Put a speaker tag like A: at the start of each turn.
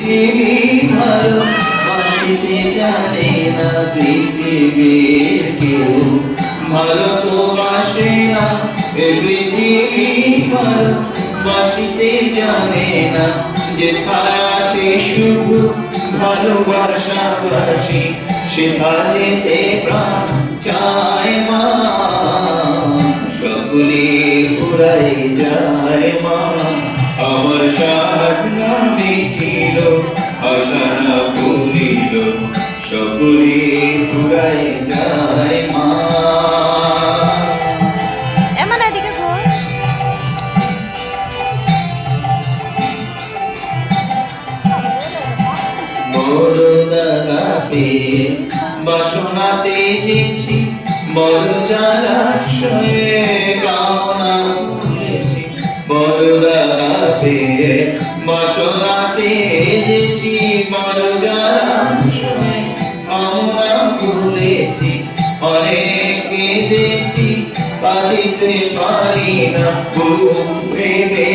A: পৃথিবী ভালোবাসিতে জানে না পৃথিবীর কেউ ভালো তো বাসে না এ পৃথিবী ভালোবাসিতে জানে না যেথায় শুধু ভালোবাসাবাসি সেখানেতে প্রাণ চায় মা সকলে পুরাই যায় মা আমার সাধনা মিটিল আশা না পুরিল সকলে পুরাই যায় মা বাসনাতে যেছি বড় জলাশয়ে কামনা ভুলেছি বড় দাপে বাসনাতে যেছি বড় জলাশয়ে কামনা ভুলেছি অনেক কেঁদেছি কাঁদিতে পারি না ভেবে